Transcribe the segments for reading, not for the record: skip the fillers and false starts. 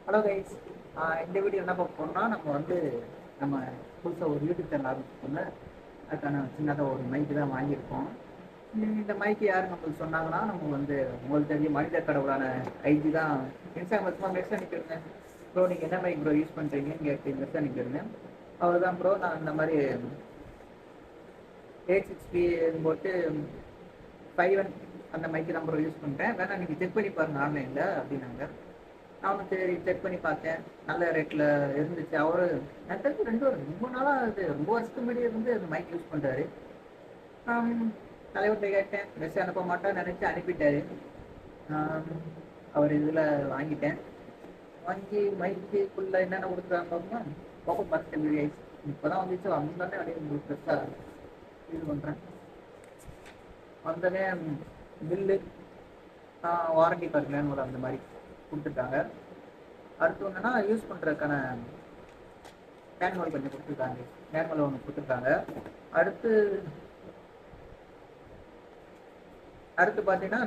Hello guys. இந்த video என்ன பார்க்க போறோம்னா, நம்ம புதுசாக ஒரு யூடியூப் சேனல் ஆரம்பிச்சிருக்கோம்ல, அதுக்கான சின்னதாக ஒரு மைக்கு தான் வாங்கியிருக்கோம். இந்த மைக்கு யார் நம்மளுக்கு சொன்னாங்கன்னா, உங்களுக்கு தெரிஞ்ச மனித கடவுளான ஐஜி தான். இன்ஸ்டாகிராம் சும்மா மெசேஜ் அனுப்பியிருந்தேன். ப்ரோ நீங்கள் என்ன மைக் ப்ரோ யூஸ் பண்ணுறீங்கன்னு கேட்டு மெசேஜ் அனுப்பியிருந்தேன். அவர் தான் ப்ரோ நான் இந்த மாதிரி 860 போட்டு 5 அந்த மைக்கு தான் ப்ரோ யூஸ் பண்ணுறேன், வேணா நீங்கள் செக் பண்ணி பாருங்கள் ஆன்லைனில் அப்படின்னாங்க. நானும் சரி செக் பண்ணி பார்த்தேன். நல்ல ரேட்டில் இருந்துச்சு. அவரு எனக்கு தெரிஞ்சு ரொம்ப நாளாக இது ரொம்ப வருஷத்துக்கு முன்னாடியே இருந்து அந்த மைக் யூஸ் பண்ணுறாரு. தலைவர்கிட்ட கேட்டேன், மெசேஜ் அனுப்ப மாட்டேன்னு நினச்சி அனுப்பிட்டாரு. அவர் இதில் வாங்கிட்டேன். வாங்கி மைக்குள்ளே என்னென்ன கொடுக்குறாங்க ஓப்பன் பார்த்து கைஸ். இப்போ தான் வந்துச்சு, வந்தோடனே அப்படியே உங்களுக்கு பெருசாக இது பண்ணுறேன். வந்தோடனே பில்லு, வாரண்டி கார்டு மேனுவல் அந்த மாதிரி கொடுத்துட்டாங்க. அடுத்து என்னன்னா யூஸ் பண்ணுறதுக்கான மேனுவல் கொஞ்சம் கொடுத்துருக்காங்க. மேனுவல் ஒன்று கொடுத்துருக்காங்க. அடுத்து அடுத்து பார்த்தீங்கன்னா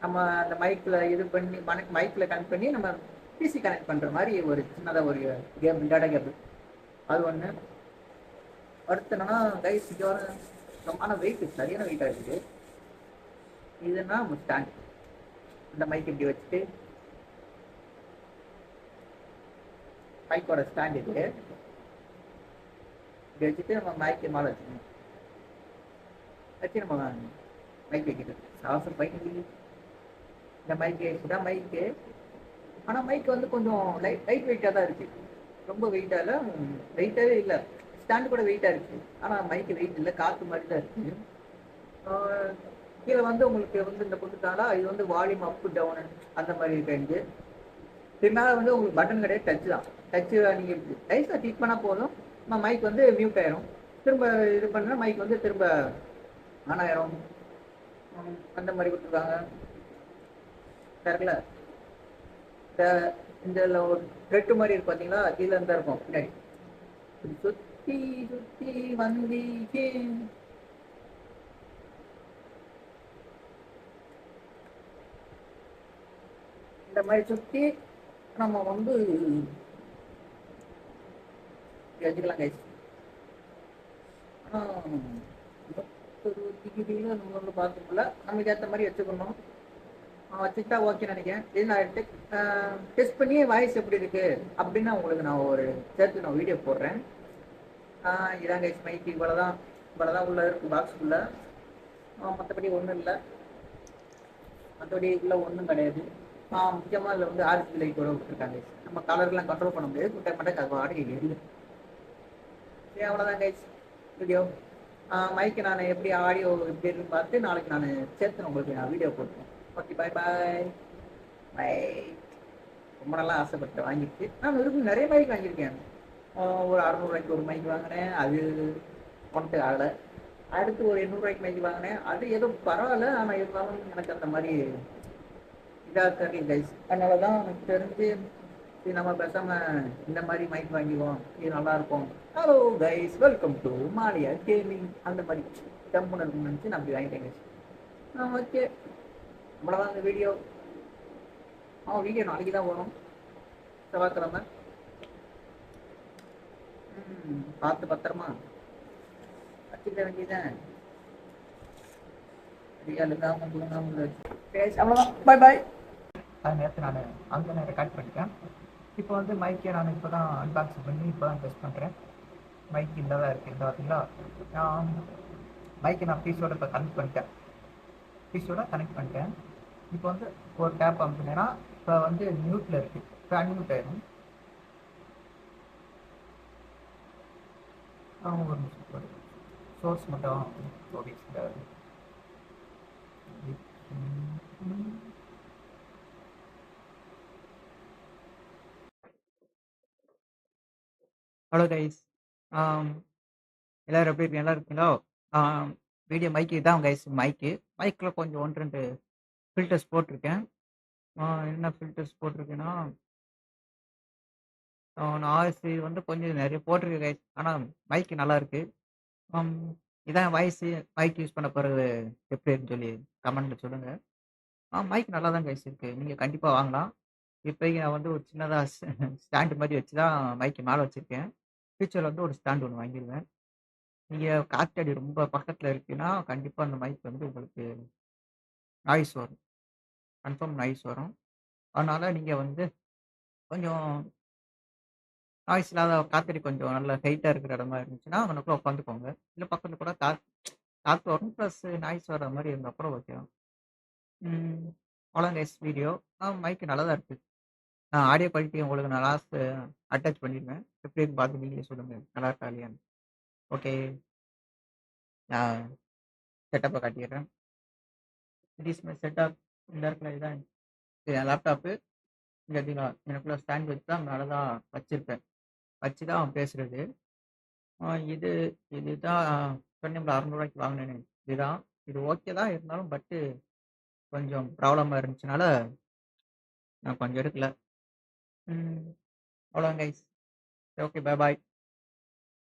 நம்ம அந்த மைக்கில் இது பண்ணி மைக்கில் கனெக்ட் பண்ணி நம்ம பிசி கனெக்ட் பண்ணுற மாதிரி ஒரு சின்னதாக ஒரு கேபிள், டேட்டா கேபிள், அது ஒன்று. அடுத்து என்னன்னா கைஸ், ஆனால் வெயிட் சரியான வெயிட்டாக இருக்குது. இதுன்னா நம்ம ஸ்டாண்ட், இந்த மைக் இப்படி வச்சுட்டு மைக்கோட ஸ்டாண்ட் இது இப்படி வச்சுட்டு நம்ம மைக்கு மேலே வச்சு நம்ம மைக் வைக்கிறது. சாசம் மைக் இந்த மைக்கு இதுதான் மைக்கு. ஆனால் மைக் வந்து கொஞ்சம் லைட் வெயிட்டாக தான் இருக்குது. ரொம்ப வெயிட்டாக இல்லை, வெயிட்டாகவே இல்லை. ஸ்டாண்டு கூட வெயிட்டாக இருக்குது, ஆனால் மைக்கு வெயிட் இல்லை, காற்று மாதிரி தான் இருக்குது. கீழே வந்து உங்களுக்கு வந்து இந்த கொடுத்துட்டாங்களா, இது வந்து வால்யூம் அப்பு டவுனு அந்த மாதிரி இருக்குது. இது மேலே வந்து உங்களுக்கு பட்டன் கிடையாது, டச்சு தான். டச்சு நீங்கள் லைஸாக கிளிக் பண்ணால் போதும், நம்ம மைக் வந்து மியூட் ஆயிரும். திரும்ப இது பண்ணால் மைக் வந்து திரும்ப ஆன் ஆயிரும். அந்த மாதிரி கொடுத்துருக்காங்க. கரெக்டில் இந்த ஒரு த்ரெட்டு மாதிரி இருக்கு பார்த்தீங்களா, கீழே இருந்தால் இருக்கும் பின்னாடி சுற்றி சுற்றி வந்தீங்க. இந்த மாதிரி சுற்றி நம்ம வந்து வச்சுக்கலாம் கைஸ். ஆனால் 20 நம்ம வந்து பார்த்துக்கல, நமக்கு ஏற்ற மாதிரி வச்சுக்கணும். வச்சுக்கிட்டா ஓகே நினைக்கிறேன். இது நான் டெஸ்ட் பண்ணி வாய்ஸ் எப்படி இருக்கு அப்படின்னு உங்களுக்கு நான் ஒரு சேர்த்து நான் வீடியோ போடுறேன். இதான் கைஸ் மைக்கு. இவ்வளோதான் உள்ள இருக்கு பாக்ஸுக்குள்ள. மற்றபடி ஒன்றும் இல்லை, மற்றபடி உள்ள ஒன்றும் கிடையாது. முக்கியமாக இதில் வந்து ஆர்ஜி லைட்டோட விட்டுருக்காங்க. நம்ம கலர்லாம் கண்ட்ரோல் பண்ண முடியாது, குட்டை மட்டும் அது வாடகை எரியுது. சரி, அவ்வளோதான் கைஸ் வீடியோ. மைக்கு நான் எப்படி ஆடியோ எப்படி இருக்குன்னு பார்த்து நாளைக்கு நான் சேர்த்து உங்களுக்கு நான் வீடியோ போட்டுருவேன். ஓகே, பாய் பாய் பை. ரொம்ப நல்லா ஆசைப்பட்டு வாங்கிட்டு நான் விரும்பி நிறைய மைக் வாங்கியிருக்கேன். ஒரு 600 ரூபாய்க்கு ஒரு மைக் வாங்கினேன், அது ஒன்ட்டு ஆகலை. அடுத்து ஒரு 800 ரூபாய்க்கு மைக் வாங்கினேன், அது ஏதோ பரவாயில்ல, ஆனால் இருந்தாலும் எனக்கு அந்த மாதிரி இதாக தெரியல கைஸ். அதனால தான் எனக்கு தெரிஞ்சு நம்ம பேசாமல் இந்த மாதிரி மைக் வாங்கிடுவோம், இது நல்லாயிருக்கும். Hello guys, welcome to Mallya gaming. அந்த மாதிரி டம்முன்னு இருக்குன்னு நினச்சி நான் அப்படி வாங்கிட்டேன் கைஸ். ஓகே, அவ்வளோதான் இந்த வீடியோ. வீடியோ நாளைக்கு தான் வரும், செவ்வாய்க்கிழமை. பார்த்து பத்திரமா வச்சுக்க வேண்டியதான். அவ்வளோதான், பாய் பாய். அது நேரத்தை நான் அங்கே ரெக்கார்ட் பண்ணிட்டேன். இப்போ வந்து மைக்கை நான் இப்போ தான் அன்பாக்ஸ் பண்ணி இப்போ தான் டெஸ்ட் பண்ணுறேன். மைக் இந்த தான் இருக்குது, இந்த பார்த்தீங்களா. மைக்கை நான் பீஸோட இப்போ கனெக்ட் பண்ணிட்டேன். இப்போ வந்து ஒரு டேப் அமுக்குனேன்னா இப்போ வந்து மியூட்டில் இருக்குது, இப்போ அன்மியூட் ஆயிடும். ஒரு நிமிஷம், சோர்ஸ் மட்டும் ஹலோ கைஸ். எல்லோரும் எப்படி இருக்கு, நல்லா இருக்கீங்களோ? வீடியோ மைக்கு தான் கைஸ். மைக்கில் கொஞ்சம் 1-2 ஃபில்டர்ஸ் போட்டிருக்கேன். என்ன ஃபில்டர்ஸ் போட்டிருக்கேன்னா, நாய்ஸு வந்து கொஞ்சம் நிறைய போட்டிருக்கு கைஸ், ஆனால் மைக்கு நல்லாயிருக்கு. இதான் வாய்ஸு. மைக் யூஸ் பண்ண போகிறது எப்படி இருக்குன்னு சொல்லி கமெண்ட்டில் சொல்லுங்கள். மைக் நல்லா தான் கைஸ் இருக்குது, நீங்கள் கண்டிப்பாக வாங்கலாம். இப்போதைக்கு நான் வந்து ஒரு சின்னதா ஸ்டாண்ட் மாரி வச்சு தான் மைக்கு மேல வச்சிருக்கேன். ஃபியூச்சர்ல வந்து ஒரு ஸ்டாண்ட் ஒண்ணு வாங்கிருவேன். நீங்க காத்தடி ரொம்ப பக்கத்துல இருக்குன்னா, கண்டிப்பா அந்த மைக் வந்து உங்களுக்கு நாய்ஸ் வரும். கன்ஃபார்ம் நாய்ஸ் வரும். அதனால நீங்க வந்து கொஞ்சம் நாய்ஸ் இல்லாத காத்தடி கொஞ்சம் நல்ல ஹெயிட்டா இருக்கிற இடமா இருந்துச்சுன்னா, அங்கனக்குள்ள உட்காந்துக்கோங்க. இல்ல பக்கத்துல கூட காத்து வரும். பிளஸ் நாய்ஸ் வர்ற மாரி இருந்தா கூட ஓகே தான். ம். அவ்வளோதான் கைஸ் வீடியோ. மைக் நல்லா தான் இருக்கு. ஆடியோ குவாலிட்டி உங்களுக்கு நான் லாஸ்ட் அட்டாச் பண்ணிருவேன். எப்படி இருக்குன்னு பார்த்து நீங்களே சொல்லுங்க. நல்லா இருக்கா இல்லையான்னு. ஓகே. நான் செட்டப்ப காட்டிர்றேன். It is my setup. இந்த இடத்துல இதான் என் லேப்டாப்பு. இங்க பார்த்தீங்களா, எனக்குள்ள ஸ்டாண்ட் வச்சு தான் மேல தான் வச்சிருப்பேன். வச்சு தான் பேசுறது. இது இதுதான் சொன்னேன்ல ரூ. 600 வாங்குனேன்னு. இதுதான். இது ஓகே தான் இருந்தாலும் கொஞ்சம் ப்ராப்ளமா இருந்துச்சுனால, நான் கொஞ்சம் எடுக்கல. ம். அவ்வளோதான் கைஸ். ஓகே. பாய் பாய்.